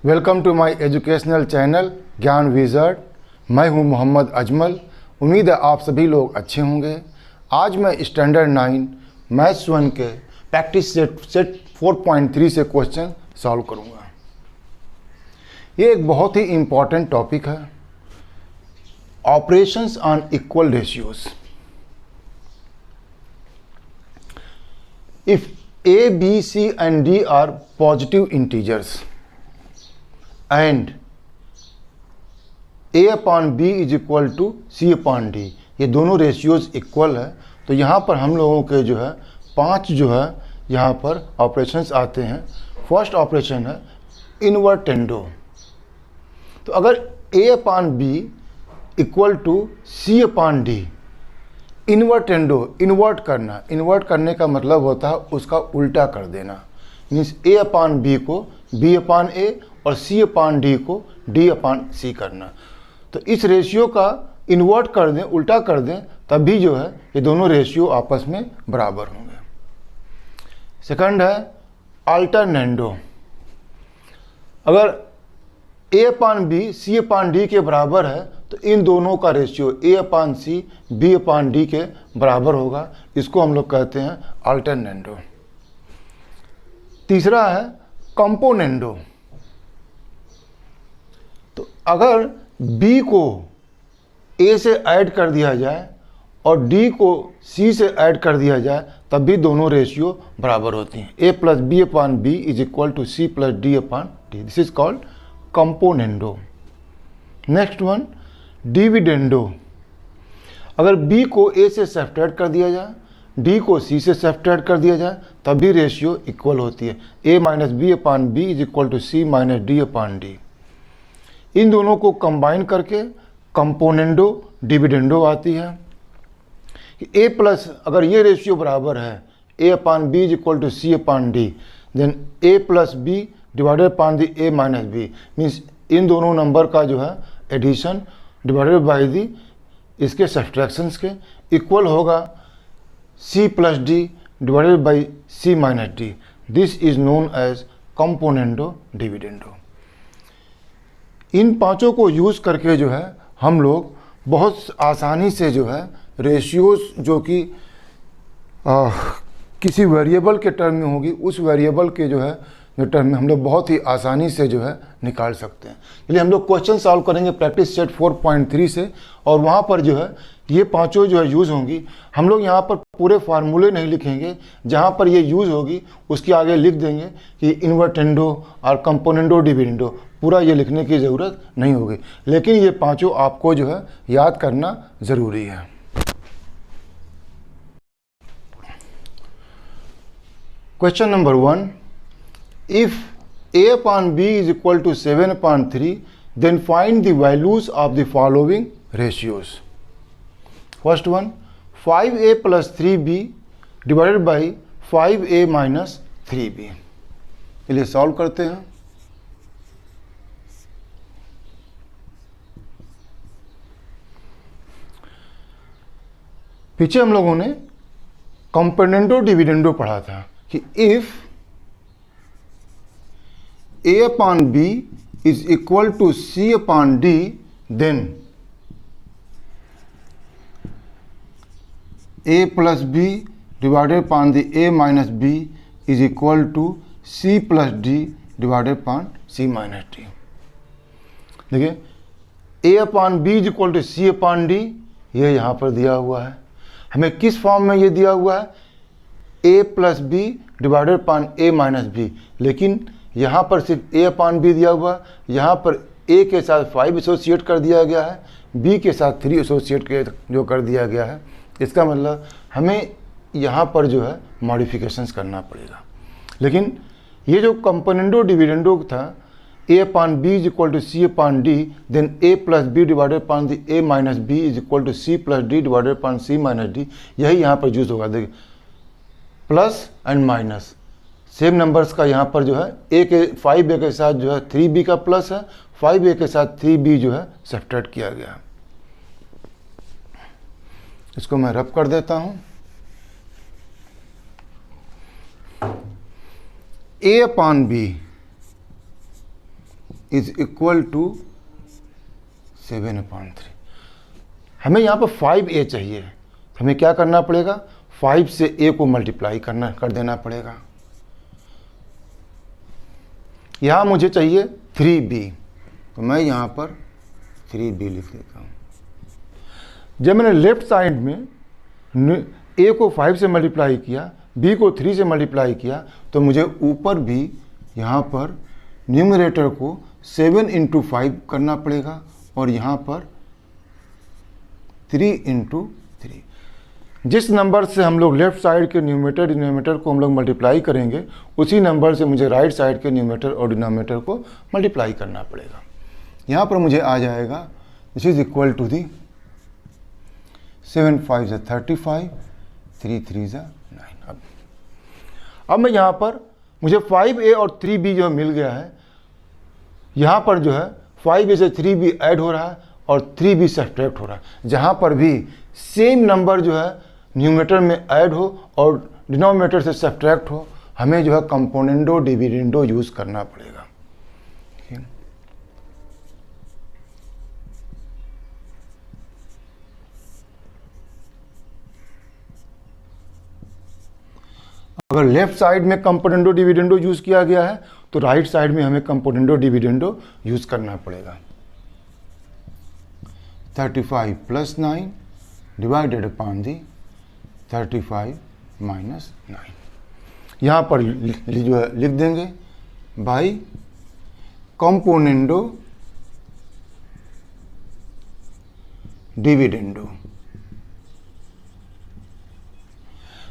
Welcome to my educational channel Gyan wizard. मैं हूं मोहम्मद अजमल। उम्मीद है आप सभी लोग अच्छे होंगे। आज मैं स्टैंडर्ड 9 मैथ्स 1 के प्रैक्टिस सेट 4.3 से क्वेश्चन सॉल्व करूंगा। ये एक बहुत ही इम्पॉर्टेंट टॉपिक है, operations on equal ratios. If A, B, C and D are positive integers and A upon B is equal to C upon D, ये दोनों ratios equal है, तो यहाँ पर हम लोगों के जो है 5 जो है यहाँ पर ऑपरेशंस आते हैं। फर्स्ट ऑपरेशन है इन्वर्टेंडो। तो अगर A upon B equal to C upon D, invertendo, invert करने का मतलब होता है उसका उल्टा कर देना। मीन्स A अपान B को B अपान A और C अपान D को D अपान C करना। तो इस रेशियो का इन्वर्ट कर दें, उल्टा कर दें, तभी जो है ये दोनों रेशियो आपस में बराबर होंगे। सेकंड है अल्टरनेंडो। अगर A upon B C upon D के बराबर है तो इन दोनों का ratio A upon C B upon D के बराबर होगा। इसको हम लोग कहते हैं अल्टरनेंडो। तीसरा है कंपोनेंडो। तो अगर B को A से ऐड कर दिया जाए और D को C से ऐड कर दिया जाए तब भी दोनों रेशियो बराबर होती हैं। A plus B upon B is equal to C plus D upon D। This is called componendo. Next one dividendo. अगर B को A से सब्ट्रैक्ट कर दिया जाए, D को C से सब्ट्रैक्ट कर दिया जाए, तभी रेशियो इक्वल होती है। A minus B upon B is equal to C minus D upon D। इन दोनों को कंबाइन करके कंपोनेंडो डिविडेंडो आती है। A प्लस, अगर ये रेशियो बराबर है A upon B is equal to C upon D, then A plus B divided upon the A minus B, means इन दोनों नंबर का जो है एडिशन डिवाइडेड बाई दी इसके सब्ट्रैक्शंस के इक्वल होगा C plus D divided by C minus D। This is known as componendo dividendo. इन पांचों को यूज़ करके जो है हम लोग बहुत आसानी से जो है रेशियोज जो कि किसी वेरिएबल के टर्म में होगी, उस वेरिएबल के जो है टर्म में हम लोग बहुत ही आसानी से जो है निकाल सकते हैं। इसलिए हम लोग क्वेश्चन सॉल्व करेंगे प्रैक्टिस सेट 4.3 से, और वहाँ पर जो है ये पांचों जो है यूज़ होंगी। हम लोग यहाँ पर पूरे फार्मूले नहीं लिखेंगे, जहाँ पर ये यूज़ होगी उसके आगे लिख देंगे कि इन्वर्टेंडो और कंपोनेंडो डिविडेंडो, पूरा ये लिखने की ज़रूरत नहीं होगी। लेकिन ये पाँचों आपको जो है याद करना ज़रूरी है। Question number 1, if A upon B is equal to 7 upon 3, then find the values of the following ratios. First one, 5A plus 3B divided by 5A minus 3B। चलिए सॉल्व करते हैं। पीछे हम लोगों ने कंपोनेंडो डिविडेंडो पढ़ा था कि if A upon B is equal to C upon D, then A plus B divided upon the A minus B is equal to C plus D divided upon C minus D। देखिए A upon B is equal to C upon D, ये यहाँ पर दिया हुआ है। हमें किस form में ये दिया हुआ है? A plus B divided upon A minus B, लेकिन यहाँ पर सिर्फ A अपान B दिया हुआ, यहाँ पर A के साथ 5 एसोसिएट कर दिया गया है, B के साथ 3 एसोसिएट जो कर दिया गया है। इसका मतलब हमें यहाँ पर जो है मॉडिफिकेशंस करना पड़ेगा। लेकिन ये जो कंपोनेंडो डिविडेंडो था, A upon B is equal to C upon D, then A plus B divided upon the A minus B is equal to C plus D divided upon C minus D, यही यहाँ पर use होगा। देखिए plus and minus same numbers का यहाँ पर जो है A के 5A के साथ जो है 3B का प्लस है, 5A के साथ 3B जो है सब्ट्रैक्ट किया गया है। इसको मैं रब कर देता हूँ। A upon B is equal to 7/3। हमें यहाँ पर 5a चाहिए, तो हमें क्या करना पड़ेगा, 5 से a को मल्टीप्लाई कर देना पड़ेगा। यहाँ मुझे चाहिए 3b, तो मैं यहाँ पर 3b लिख देता हूँ। जब मैंने लेफ्ट साइड में a को 5 से मल्टीप्लाई किया, b को 3 से मल्टीप्लाई किया, तो मुझे ऊपर भी यहाँ पर न्यूमरेटर को 7 × 5 करना पड़ेगा और यहाँ पर 3 × 3। जिस नंबर से हम लोग लेफ्ट साइड के न्यूमरेटर डिनोमिनेटर को हम लोग मल्टीप्लाई करेंगे, उसी नंबर से मुझे राइट साइड के न्यूमरेटर और डिनोमिनेटर को मल्टीप्लाई करना पड़ेगा। यहाँ पर मुझे आ जाएगा this is equal to the 7 × 5 = 35, 3 × 3 = 9। अब मैं यहाँ पर मुझे 5a और 3b जो मिल गया है, यहाँ पर जो है 5a से 3b ऐड हो रहा है और 3b सब्ट्रैक्ट हो रहा है। जहाँ पर भी सेम नंबर जो है न्यूमरेटर में ऐड हो और डिनोमिनेटर से सब्ट्रैक्ट हो, हमें जो है कंपोनेंडो डिविडेंडो यूज़ करना पड़ेगा। अगर लेफ्ट साइड में कंपोनेंडो डिविडेंडो यूज़ किया गया है, तो राइट साइड में हमें कंपोनेंडो डिविडेंडो यूज़ करना पड़ेगा। 35 + 9 डिवाइडेड अपॉन दी 35 - 9। यहाँ पर जो है लिख देंगे बाई कंपोनेंडो डिविडेंडो।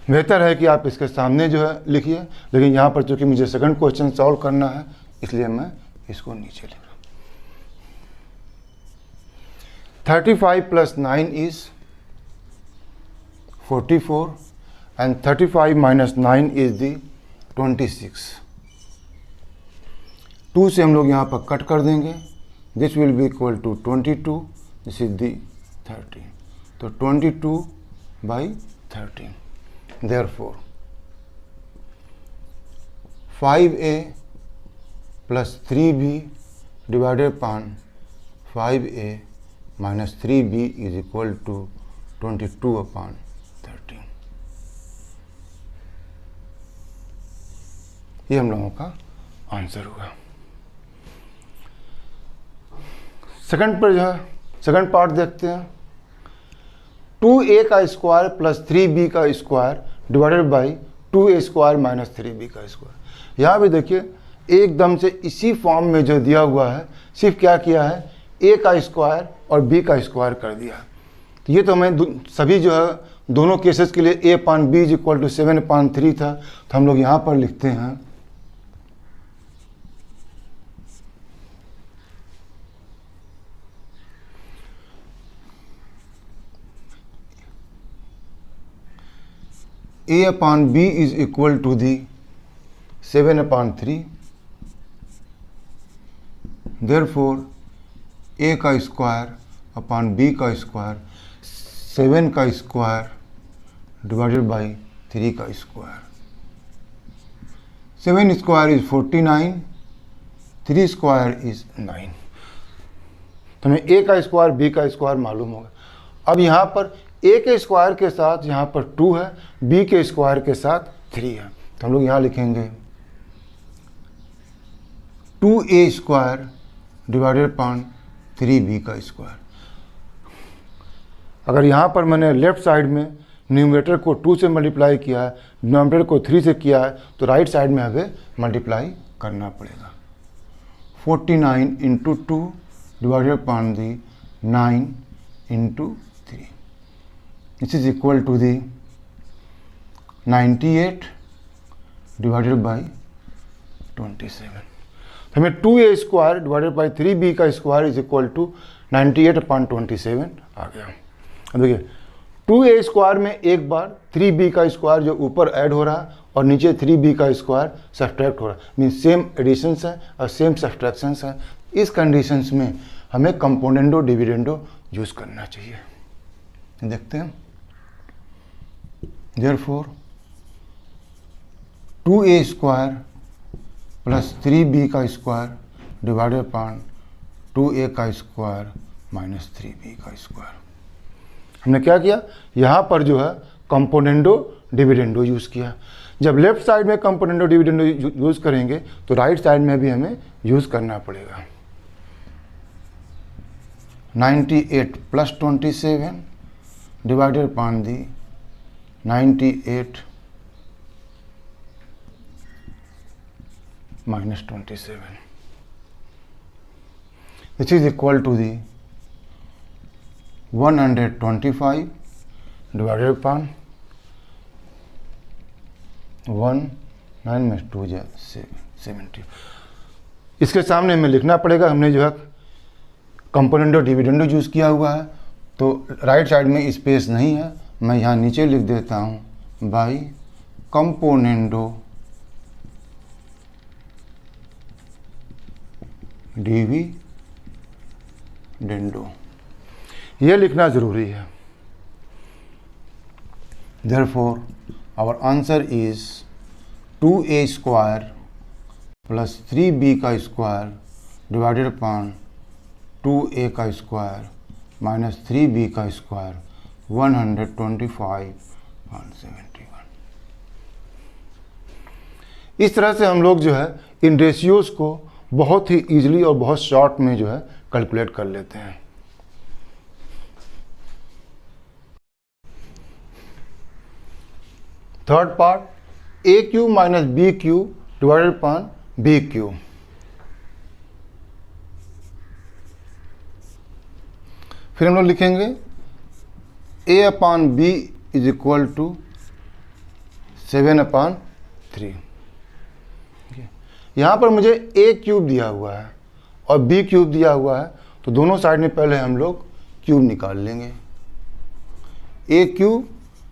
बेहतर है कि आप इसके सामने जो है लिखिए, लेकिन यहाँ पर चूंकि मुझे सेकंड क्वेश्चन सॉल्व करना है, इसलिए मैं इसको नीचे लिख रहा हूँ। 35 + 9 is 44 and 35 - 9 is the 26। 2 से हम लोग यहाँ पर कट कर देंगे, this will be equal to 22, this is the 13, तो 22/13। Therefore 5a + 3b divided upon 5a - 3b is equal to 22/13। ये हम लोगों का आंसर हुआ। सेकंड पर जो है सेकंड पार्ट देखते हैं। 2a का स्क्वायर प्लस 3b का square divided by 2a square minus 3b का स्क्वायर। यहाँ भी देखिए एकदम से इसी फॉर्म में जो दिया हुआ है, सिर्फ क्या किया है, a का स्क्वायर और b का स्क्वायर कर दिया। तो ये तो हमें सभी जो है दोनों केसेस के लिए a/b = 7/3 था, तो हम लोग यहाँ पर लिखते हैं a/b is equal to the 7/3। Therefore a का स्क्वायर अपॉन b का स्क्वायर 7 का स्क्वायर डिवाइडेड बाई 3 का square. 7 square is 49, 3 square is 9। तो हमें a का स्क्वायर b का स्क्वायर मालूम होगा। अब यहाँ पर a के स्क्वायर के साथ यहाँ पर 2 है, b के स्क्वायर के साथ 3 है, तो हम लोग यहाँ लिखेंगे 2a square divided upon 3b का स्क्वायर। अगर यहाँ पर मैंने लेफ्ट साइड में न्यूमरेटर को 2 से मल्टीप्लाई किया है, डिनोमिनेटर को 3 से किया है, तो राइट साइड में हमें मल्टीप्लाई करना पड़ेगा। 49 × 2 divided upon the 9 × 3, this is equal to the 98 divided by 27। हमें 2a square divided by 3b का स्क्वायर इज इक्वल टू 98/27 आ गया। अब देखिए 2a स्क्वायर में एक बार 3b का स्क्वायर जो ऊपर ऐड हो रहा है और नीचे 3b का स्क्वायर सब्ट्रैक्ट हो रहा है, मीन सेम एडिशंस है और सेम सब्ट्रैक्शंस है। इस कंडीशंस में हमें कंपोनेंडो डिविडेंडो यूज करना चाहिए। देखते हैं, therefore 2a square plus 3b का स्क्वायर डिवाइडेड अपॉन 2a का स्क्वायर माइनस 3b का स्क्वायर। हमने क्या किया, यहाँ पर जो है कंपोनेंडो डिविडेंडो यूज़ किया। जब लेफ्ट साइड में कंपोनेंडो डिविडेंडो यूज़ करेंगे तो राइट साइड में भी हमें यूज़ करना पड़ेगा। 98 plus 27 divided upon the 98 minus 27, which is equal to the 125 divided upon 1, 9 में 2 जा 70। इसके सामने हमें लिखना पड़ेगा, हमने जो है कंपोनेंडो डिविडेंडो यूज़ किया हुआ है तो राइट साइड में स्पेस नहीं है, मैं यहाँ नीचे लिख देता हूँ बाई कंपोनेंडो डिविडेंडो, ये लिखना ज़रूरी है। Therefore, our answer is 2a square plus 3b का स्क्वायर डिवाइडेड अपॉन 2a का स्क्वायर माइनस 3b का स्क्वायर 125.71। इस तरह से हम लोग जो है इन रेशियोज़ को बहुत ही ईजिली और बहुत शॉर्ट में जो है कैलकुलेट कर लेते हैं। Third part, A Q minus B Q divided upon B Q. फिर हम लोग लिखेंगे A upon B is equal to 7/3। यहाँ पर मुझे ए क्यूब दिया हुआ है और बी क्यूब दिया हुआ है, तो दोनों साइड में पहले हम लोग क्यूब निकाल लेंगे। A cube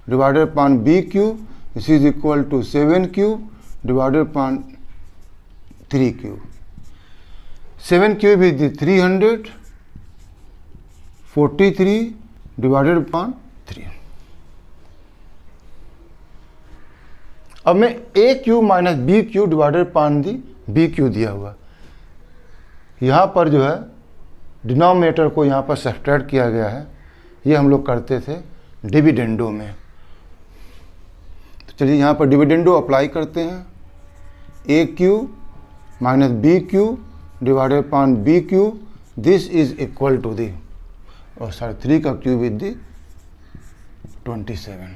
divided upon B cube this is equal to 7 cube divided upon 3 cube. 7 cube is 343 divided upon 3। अब मैं A cube minus B cube divided upon the B Q दिया हुआ, यहाँ पर जो है डिनोमिनेटर को यहाँ पर सब्ट्रैक्ट किया गया है, ये हम लोग करते थे डिविडेंडो में। तो चलिए यहाँ पर डिविडेंडो अप्लाई करते हैं। A cube minus B cube divided upon B cube this is equal to the, और सर 3 का cube is the 27।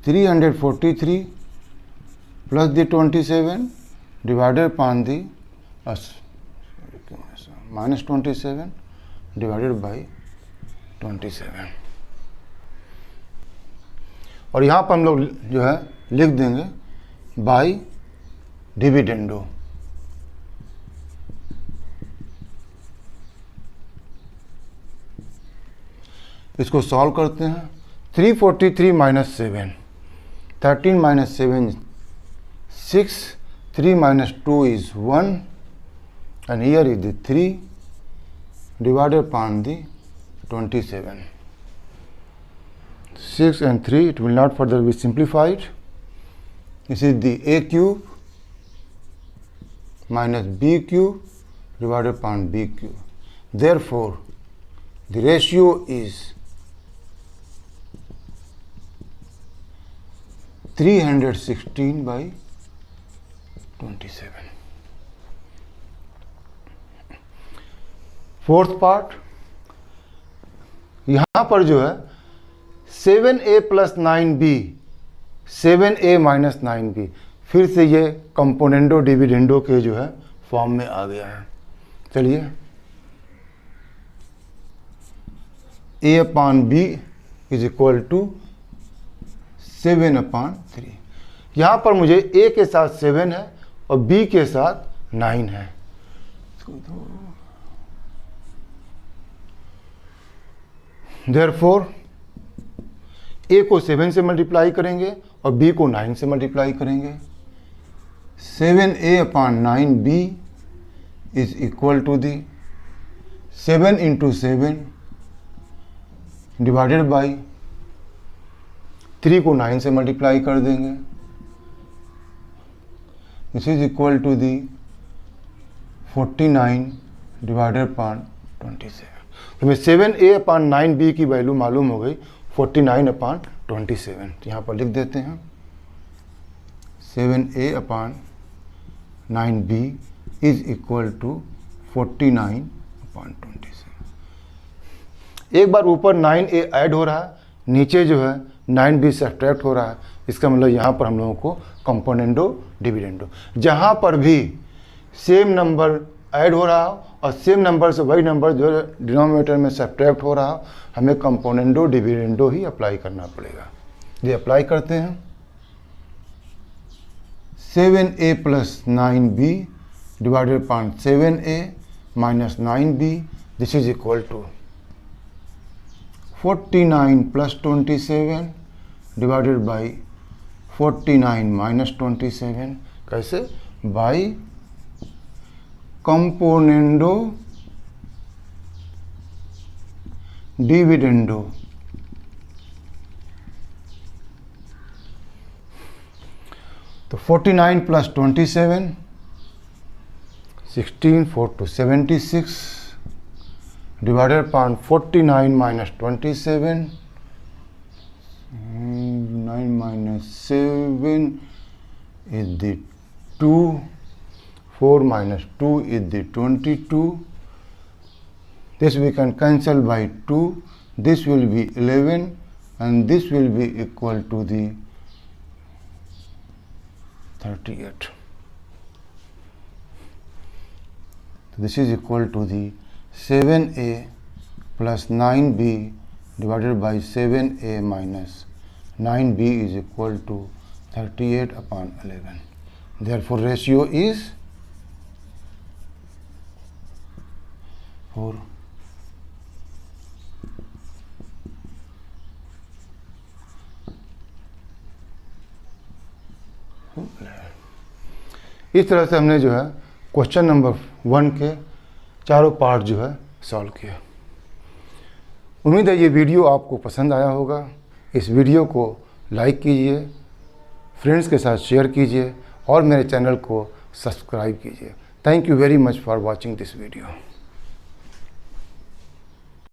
343 plus the 27 divided upon the minus 27 divided by 27। और यहाँ पर हम लोग जो है लिख देंगे बाई डिविडेंडो। इसको सॉल्व करते हैं। 343 minus 7, 13 minus 7 6, 3 minus 2 is 1 and here is the 3 divided upon the 27. 6 and 3, it will not further be simplified. This is the a cube minus b cube divided upon b cube. Therefore, the ratio is 316 by 27। Fourth part, यहाँ पर जो है 7a plus 9b 7a minus 9b, फिर से ये componendo dividendo के जो है फॉर्म में आ गया है। चलिए a upon b is equal to 7/3। यहाँ पर मुझे a के साथ 7 है और b के साथ 9 है। Therefore, a को 7 से मल्टीप्लाई करेंगे और b को 9 से मल्टीप्लाई करेंगे। 7a upon 9b is equal to the 7 into 7 divided by 3 को 9 से मल्टीप्लाई कर देंगे। This is equal to the 49 divided upon 27। तो हमें 7a अपॉन 9b की वैल्यू मालूम हो गई 49 अपॉन 27। यहाँ पर लिख देते हैं 7a upon 9b is equal to 49 upon 27। एक बार ऊपर 9a ऐड हो रहा है, नीचे जो है 9b सब्ट्रैक्ट हो रहा है। इसका मतलब यहाँ पर हम लोगों को कंपोनेंडो डिविडेंडो, जहाँ पर भी सेम नंबर ऐड हो रहा हो और सेम नंबर से वही नंबर जो डिनोमिनेटर में सब्ट्रैक्ट हो रहा हो, हमें कंपोनेंडो डिविडेंडो ही अप्लाई करना पड़ेगा। ये अप्लाई करते हैं। 7a plus 9b divided upon 7a minus 9b, this is equal to 49 plus 27 divided by 49 minus 27। कैसे? By componendo dividendo. तो 49 plus 27 16 4 to 76 divided upon 49 minus 27, 9 minus 7 is the 2, 4 minus 2 is the 22. This we can cancel by 2, this will be 11 and this will be equal to the 38. This is equal to the 7a plus 9b divided by 7a minus 9b is equal to 38 upon 11. Therefore, ratio is 4. इस तरह से हमने जो है question number 1 के चारों part जो है सॉल्व किया। उम्मीद है ये वीडियो आपको पसंद आया होगा। इस वीडियो को लाइक कीजिए, फ्रेंड्स के साथ शेयर कीजिए और मेरे चैनल को सब्सक्राइब कीजिए। Thank you very much for watching this video.